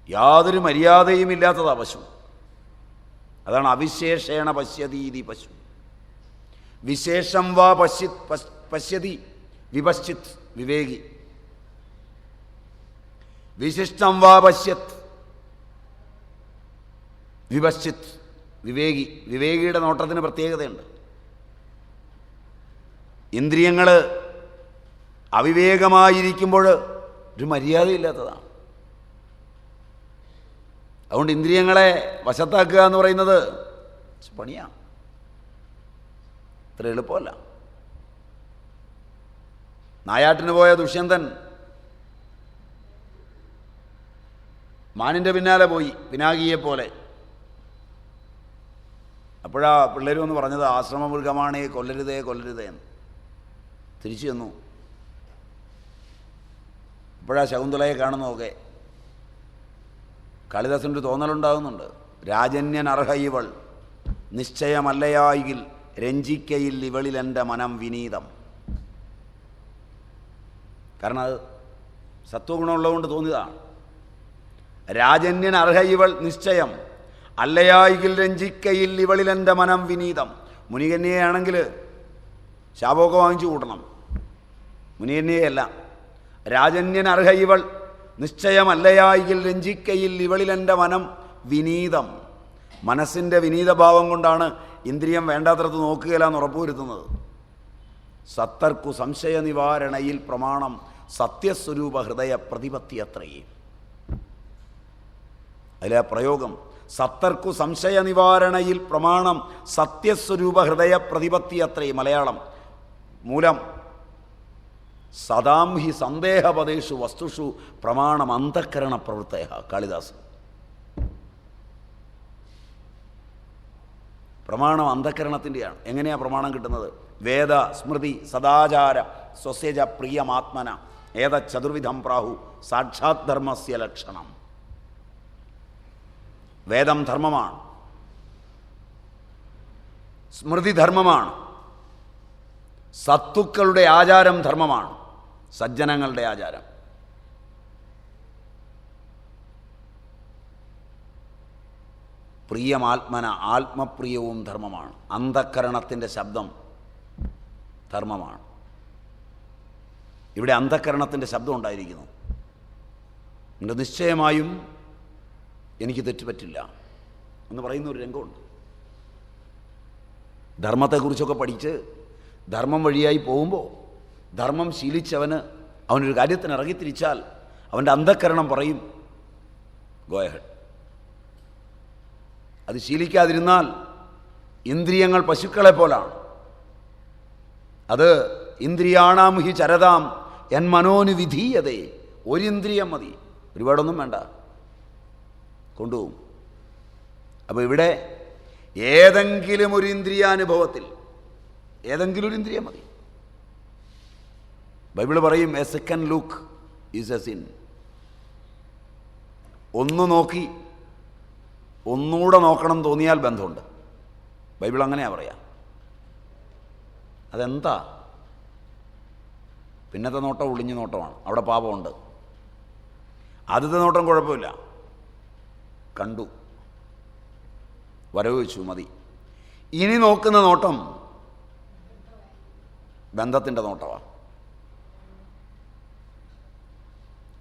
യാതൊരു മര്യാദയും ഇല്ലാത്തതാ പശു. അതാണ് അവിശേഷേണ പശ്യതി ഇതി പശു. വിശേഷം വാ പശ്യതി വിപശ്ചിത് വിവേകി. വിശിഷ്ടം വാ പശ്യത് വിപശ്ചിത് വിവേകി. വിവേകിയുടെ നോട്ടത്തിന് പ്രത്യേകതയുണ്ട്. ഇന്ദ്രിയങ്ങൾ അവിവേകമായിരിക്കുമ്പോൾ ഒരു മര്യാദയില്ലാത്തതാണ്. അതുകൊണ്ട് ഇന്ദ്രിയങ്ങളെ വശത്താക്കുക എന്ന് പറയുന്നത് പണിയാണ്, അത്ര എളുപ്പമല്ല. നായാട്ടിന് പോയ ദുഷ്യന്തൻ മാനിൻ്റെ പിന്നാലെ പോയി, പിനാകിയെ പോലെ. അപ്പോഴാ പിള്ളേരും എന്ന് പറഞ്ഞത് ആശ്രമമൃഗമാണേ കൊല്ലരുതേ കൊല്ലരുതേ എന്ന്. തിരിച്ചു ചെന്നു. അപ്പോഴാ ശകുന്തളയെ കാണുന്നതൊക്കെ. കാളിദാസൻ്റെ തോന്നലുണ്ടാകുന്നുണ്ട്, രാജന്യൻ അർഹ ഇവൾ നിശ്ചയമല്ലയായിൽ രഞ്ജിക്കയിൽ ഇവളിൽ എൻ്റെ മനം വിനീതം. കാരണം അത് സത്വഗുണമുള്ളതുകൊണ്ട് തോന്നിയതാണ്. രാജന്യൻ അർഹ ഇവൾ നിശ്ചയം അല്ലയായിൽ രഞ്ജിക്കയിൽ ഇവളിൽ എൻ്റെ മനം വിനീതം. മുനികന്യയാണെങ്കിൽ ശാപമൊക്കെ വാങ്ങിച്ചു കൂട്ടണം, മുനികന്യയല്ല. രാജന്യൻ അർഹ ഇവൾ നിശ്ചയമല്ലയായിൽ രഞ്ജിക്കയിൽ ഇവളിൽ എൻ്റെ മനം വിനീതം. മനസ്സിൻ്റെ വിനീതഭാവം കൊണ്ടാണ് ഇന്ദ്രിയം വേണ്ടാത്തടത്ത് നോക്കുകയില്ല എന്ന് ഉറപ്പുവരുത്തുന്നത്. സത്തർക്കു സംശയ നിവാരണയിൽ പ്രമാണം സത്യസ്വരൂപ ഹൃദയ പ്രതിപത്തി അത്രയേ. അതിലെ പ്രയോഗം സത്തർക്കു സംശയ നിവാരണയിൽ പ്രമാണം സത്യസ്വരൂപ ഹൃദയ പ്രതിപത്തി അത്രയേ. മലയാളം മൂലം സദാം ഹി സന്ദേഹപദേഷു വസ്തുഷു പ്രമാണം അന്തഃകരണ പ്രവൃത്തയ. കാളിദാസൻ. പ്രമാണം അന്തഃകരണത്തിൻ്റെയാണ്. എങ്ങനെയാണ് പ്രമാണം കിട്ടുന്നത്? വേദ സ്മൃതി സദാചാര സ്വസ്യജ പ്രിയമാത്മന ഏത ചതുർവിധം പ്രാഹു സാക്ഷാത് ധർമ്മസ്യ ലക്ഷണം. വേദം ധർമ്മമാണ്, സ്മൃതി ധർമ്മമാണ്, സത്തുക്കളുടെ ആചാരം ധർമ്മമാണ്, സജ്ജനങ്ങളുടെ ആചാരം. പ്രിയമാത്മന ആത്മപ്രിയവും ധർമ്മമാണ്. അന്ധഃകരണത്തിൻ്റെ ശബ്ദം ധർമ്മമാണ്. ഇവിടെ അന്ധഃകരണത്തിൻ്റെ ശബ്ദം ഉണ്ടായിരിക്കുന്നു. എൻ്റെ നിശ്ചയമായും എനിക്ക് തെറ്റുപറ്റില്ല എന്ന് പറയുന്ന ഒരു രംഗമുണ്ട്. ധർമ്മത്തെക്കുറിച്ചൊക്കെ പഠിച്ച് ധർമ്മം വഴിയായി പോകുമ്പോൾ ധർമ്മം ശീലിച്ചവന് അവനൊരു കാര്യത്തിന് ഇറങ്ങിത്തിരിച്ചാൽ അവൻ്റെ അന്ധഃകരണം പറയും ഗോ അഹെഡ്. അത് ശീലിക്കാതിരുന്നാൽ ഇന്ദ്രിയങ്ങൾ പശുക്കളെ പോലാണ്. അത് ഇന്ദ്രിയാണാം ഹി ചരതാം എൻ മനോനു വിധീയതേ. ഒരിന്ദ്രിയം മതി, ഒരുപാടൊന്നും വേണ്ട, കൊണ്ടുപോകും. അപ്പോൾ ഇവിടെ ഏതെങ്കിലും ഒരു ഇന്ദ്രിയാനുഭവത്തിൽ ഏതെങ്കിലും ഒരു ഇന്ദ്രിയം മതി. ബൈബിൾ പറയും a second look is a sin. ഒന്ന് നോക്കി ഒന്നുകൂടെ നോക്കണം തോന്നിയാൽ ബന്ധമുണ്ട്. ബൈബിൾ അങ്ങനെയാണ് പറയാം. അതെന്താ? പിന്നത്തെ നോട്ടം ഒളിഞ്ഞു നോട്ടമാണ്, അവിടെ പാപമുണ്ട്. ആദ്യത്തെ നോട്ടം കുഴപ്പമില്ല, കണ്ടു, വരവ് വെച്ചു, മതി. ഇനി നോക്കുന്ന നോട്ടം ബന്ധത്തിൻ്റെ നോട്ടമാണ്.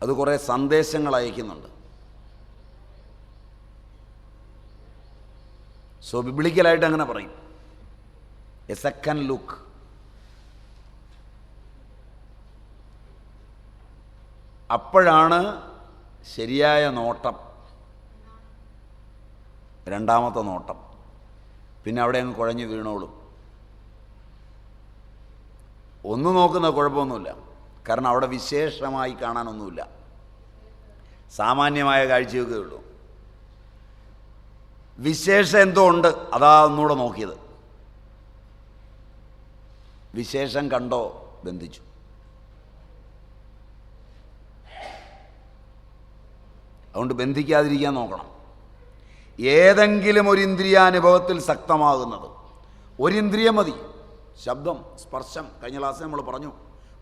അത് കുറേ സന്ദേശങ്ങൾ അയക്കുന്നുണ്ട്. സോ ബിബ്ലിക്കലായിട്ട് അങ്ങനെ പറയും എ സെക്കൻഡ് ലുക്ക്. അപ്പോഴാണ് ശരിയായ നോട്ടം. രണ്ടാമത്തെ നോട്ടം പിന്നെ അവിടെ അങ്ങ് കുഴഞ്ഞു വീണോളും. ഒന്ന് നോക്കുന്ന കുഴപ്പമൊന്നുമില്ല, കാരണം അവിടെ വിശേഷമായി കാണാനൊന്നുമില്ല, സാമാന്യമായ കാഴ്ചയൊക്കെ ഉള്ളൂ. വിശേഷം എന്തോ ഉണ്ട്, അതാ ഒന്നുകൂടെ നോക്കിയത്. വിശേഷം കണ്ടോ, ബന്ധിച്ചു. അതുകൊണ്ട് ബന്ധിക്കാതിരിക്കാൻ നോക്കണം. ഏതെങ്കിലും ഒരു ഇന്ദ്രിയാനുഭവത്തിൽ ശക്തമാകുന്നത് ഒരിന്ദ്രിയം മതി. ശബ്ദം, സ്പർശം. കഴിഞ്ഞ ക്ലാസ്സിൽ നമ്മൾ പറഞ്ഞു,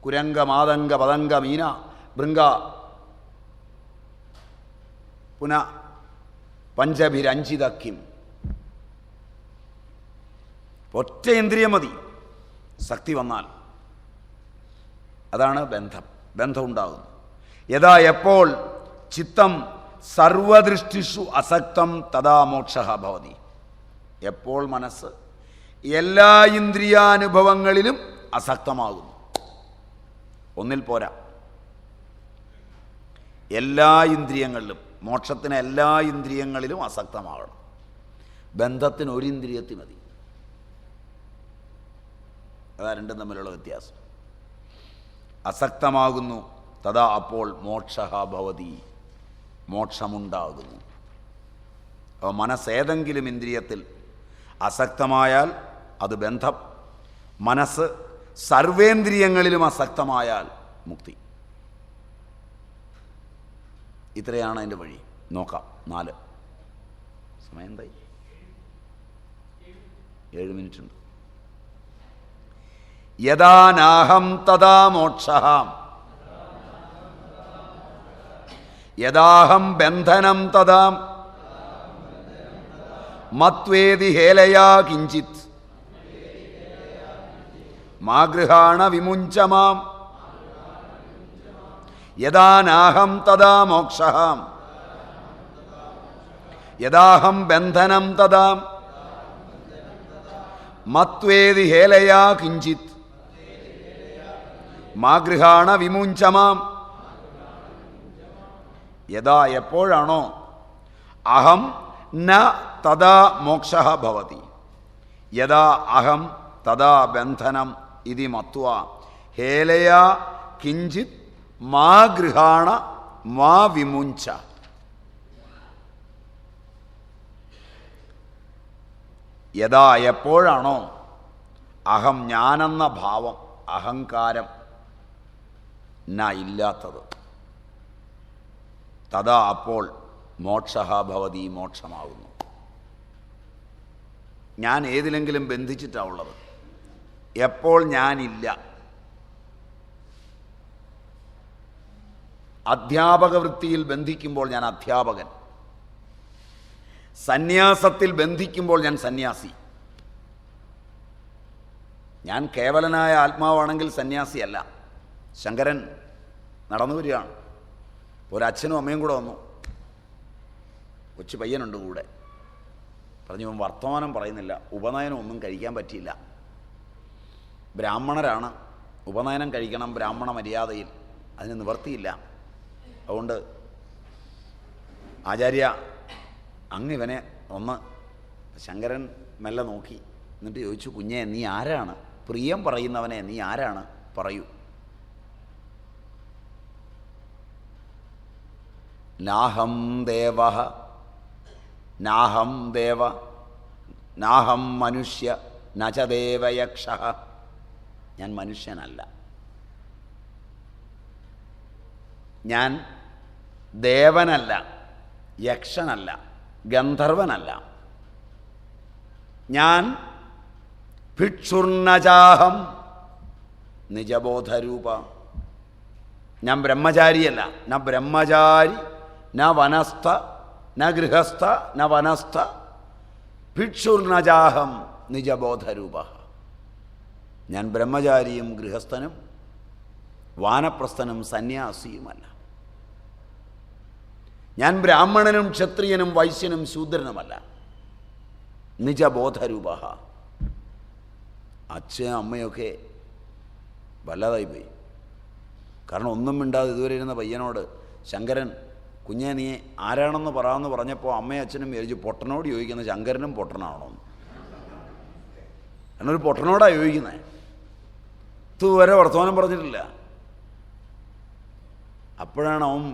കുരങ്ക മാതങ്ക പതങ്ക മീന ഭൃംഗ പുന പഞ്ചഭിരഞ്ജിതക്കിം. ഒറ്റ ഇന്ദ്രിയം മതി ശക്തി വന്നാൽ. അതാണ് ബന്ധം ഉണ്ടാകുന്നു. യഥാ എപ്പോൾ ചിത്തം സർവദൃഷ്ടിഷു അസക്തം തഥാ മോക്ഷഃ ഭവതി. എപ്പോൾ മനസ്സ് എല്ലാ ഇന്ദ്രിയാനുഭവങ്ങളിലും അസക്തമാകുന്നു. ഒന്നിൽ പോരാ, എല്ലാ ഇന്ദ്രിയങ്ങളിലും. മോക്ഷത്തിന് എല്ലാ ഇന്ദ്രിയങ്ങളിലും അസക്തമാകണം. ബന്ധത്തിന് ഒരു ഇന്ദ്രിയത്തിൽ മതി. അതാ രണ്ടും തമ്മിലുള്ള വ്യത്യാസം. അസക്തമാകുന്നു, തഥാ അപ്പോൾ മോക്ഷഃ ഭവതി, മോക്ഷമുണ്ടാകുന്നു. അപ്പോൾ മനസ്സേതെങ്കിലും ഇന്ദ്രിയത്തിൽ അസക്തമായാൽ അത് ബന്ധം. മനസ്സ് സർവേന്ദ്രിയങ്ങളിലും അസക്തമായാൽ മുക്തി. ഇത്രയാണ് അതിൻ്റെ വഴി. നോക്കാം. 4 സമയം എന്തായി? 7 മിനിറ്റ് ഉണ്ട്. യദാ നാഹം തദാ മോക്ഷഃ യദാഹം ബന്ധനം തദാ മത്വേതി ഹേലയാ കിഞ്ചിത് മാ ഗൃഹാണ വിമുഞ്ച മാം യദാ നാഹം തദാ മോക്ഷഃ യദാഹം ബന്ധനം തദാ മത്വേതി ഹേലയാ കിഞ്ചിത് മാ ഗൃഹാണ വിമുഞ്ച മാം. യഥാ എപ്പോഴാണോ അഹം ന തദാ മോക്ഷഃ ഭവതി യഥാ അഹം തദാ ബന്ധനം ഇതി മത്വാ ഹേലയാ കിഞ്ചിത് മാ ഗൃഹാണ മാ വിമുഞ്ച. യഥാ എപ്പോഴാണോ അഹം ഞാനെന്ന ഭാവം അഹങ്കാരം ന ഇല്ലാത്തത് തഥാ അപ്പോൾ മോക്ഷഃ ഭവതി മോക്ഷമാകുന്നു. ഞാൻ ഏതിലെങ്കിലും ബന്ധിച്ചിട്ടാണ് ഉള്ളത്. എപ്പോൾ ഞാനില്ല. അധ്യാപക വൃത്തിയിൽ ബന്ധിക്കുമ്പോൾ ഞാൻ അധ്യാപകൻ, സന്യാസത്തിൽ ബന്ധിക്കുമ്പോൾ ഞാൻ സന്യാസി. ഞാൻ കേവലനായ ആത്മാവാണെങ്കിൽ സന്യാസിയല്ല. ശങ്കരൻ നടന്നു വരികയാണ്. ഒരച്ഛനും അമ്മയും കൂടെ വന്നു. കൊച്ചു പയ്യനുണ്ട് കൂടെ. പറഞ്ഞു, വർത്തമാനം പറയുന്നില്ല, ഉപനയനം ഒന്നും കഴിക്കാൻ പറ്റിയില്ല. ബ്രാഹ്മണരാണ്, ഉപനയനം കഴിക്കണം ബ്രാഹ്മണ മര്യാദയിൽ, അതിന് നിവർത്തിയില്ല. അതുകൊണ്ട് ആചാര്യ അങ്ങിവനെ ഒന്ന്. ശങ്കരൻ മെല്ലെ നോക്കി, എന്നിട്ട് ചോദിച്ചു, കുഞ്ഞെ നീ ആരാണ്? പ്രിയം പറയുന്നവനെ നീ ആരാണ്? പറയൂ. നാഹം ദേവ നാഹം ദേവ നാഹം മനുഷ്യ നച ദേവയക്ഷ. ഞാൻ മനുഷ്യനല്ല, ഞാൻ ദേവനല്ല, യക്ഷനല്ല, ഗന്ധർവനല്ല. ഞാൻ ഭിക്ഷുർനജാഹം നിജബോധരൂപ. ഞാൻ ബ്രഹ്മചാരിയല്ല. ന ബ്രഹ്മചാരി ന വനസ്ഥ ന ഗൃഹസ്ഥ ന വനസ്ഥ ഭിക്ഷുർനജാഹം നിജബോധരൂപ. ഞാൻ ബ്രഹ്മചാരിയും ഗൃഹസ്ഥനും വാനപ്രസ്ഥനും സന്യാസിയുമല്ല. ഞാൻ ബ്രാഹ്മണനും ക്ഷത്രിയനും വൈശ്യനും ശൂദ്രനുമല്ല. നിജബോധരൂപ. അച്ഛനും അമ്മയൊക്കെ വല്ലതായിപ്പോയി. കാരണം ഒന്നും മിണ്ടാതെ ഇതുവരെ ഇരുന്ന പയ്യനോട് ശങ്കരൻ, കുഞ്ഞെ നീ ആരാണെന്ന് പറയാമെന്ന് പറഞ്ഞപ്പോൾ അമ്മയും അച്ഛനും വിചാരിച്ചു പൊട്ടനോട് ചോദിക്കുന്ന ശങ്കരനും പൊട്ടനാണോ എന്ന്. കാരണം ഒരു പൊട്ടനോടാണ് ചോദിക്കുന്നത്. ഇതുവരെ വർത്തമാനം പറഞ്ഞിട്ടില്ല. അപ്പോഴാണ് അവൻ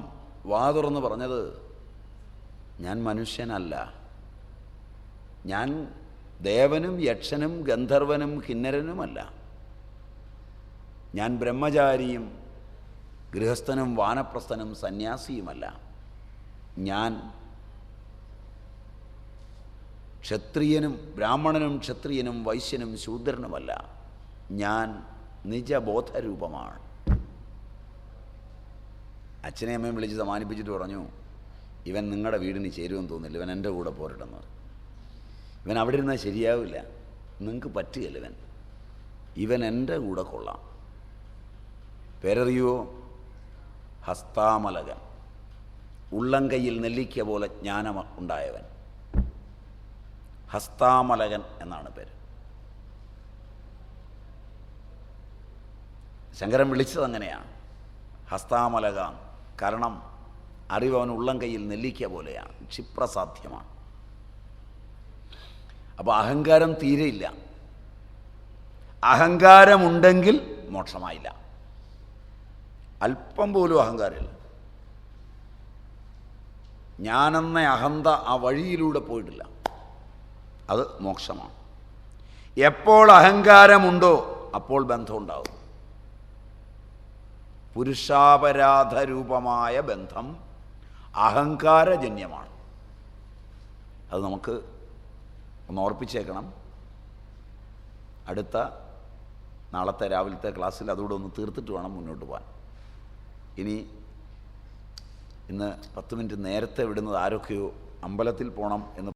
വാ തുറന്ന് പറഞ്ഞത്, ഞാൻ മനുഷ്യനല്ല, ഞാൻ ദേവനും യക്ഷനും ഗന്ധർവനും കിന്നരനുമല്ല, ഞാൻ ബ്രഹ്മചാരിയും ഗൃഹസ്ഥനും വാനപ്രസ്ഥനും സന്യാസിയുമല്ല, ഞാൻ ക്ഷത്രിയനും ബ്രാഹ്മണനും ക്ഷത്രിയനും വൈശ്യനും ശൂദ്രനുമല്ല, ഞാൻ നിജബോധരൂപമാണ്. അച്ഛനെ അമ്മയും വിളിച്ച് സമാനിപ്പിച്ചിട്ട് പറഞ്ഞു, ഇവൻ നിങ്ങളുടെ വീടിന് ചേരുമെന്ന് തോന്നില്ല, ഇവൻ എൻ്റെ കൂടെ പോരട്ടെന്ന്. ഇവൻ അവിടെ ഇരുന്നാൽ ശരിയാവില്ല, നിങ്ങൾക്ക് പറ്റുകയില്ല, ഇവൻ എൻ്റെ കൂടെ കൊള്ളാം. പേരറിയുവോ? ഹസ്താമലകൻ, ഉള്ളംകൈയിൽ നെല്ലിക്ക പോലെ ജ്ഞാനം ഉണ്ടായവൻ. ഹസ്താമലകൻ എന്നാണ് പേര്. ശങ്കരൻ വിളിച്ചത് അങ്ങനെയാണ്, ഹസ്താമലക. കാരണം അറിവ് അവൻ ഉള്ളംകൈയിൽ നെല്ലിക്ക പോലെയാണ്, ക്ഷിപ്രസാധ്യമാണ്. അപ്പോൾ അഹങ്കാരം തീരെയില്ല. അഹങ്കാരമുണ്ടെങ്കിൽ മോക്ഷമായില്ല. അല്പം പോലും അഹങ്കാരമില്ല. ഞാനെന്ന അഹന്ത ആ വഴിയിലൂടെ പോയിട്ടില്ല. അത് മോക്ഷമാണ്. എപ്പോൾ അഹങ്കാരമുണ്ടോ അപ്പോൾ ബന്ധമുണ്ടാകും. പുരുഷാപരാധരൂപമായ ബന്ധം അഹങ്കാരജന്യമാണ്. അത് നമുക്ക് ഒന്ന് ഓർപ്പിച്ചേക്കണം. അടുത്ത നാളത്തെ രാവിലത്തെ ക്ലാസ്സിൽ അതുകൂടെ ഒന്ന് തീർത്തിട്ട് വേണം മുന്നോട്ട് പോകാൻ. ഇന്ന് 10 മിനിറ്റ് നേരത്തെ വിടുന്നത് ആരൊക്കെയോ അമ്പലത്തിൽ പോകണം എന്ന്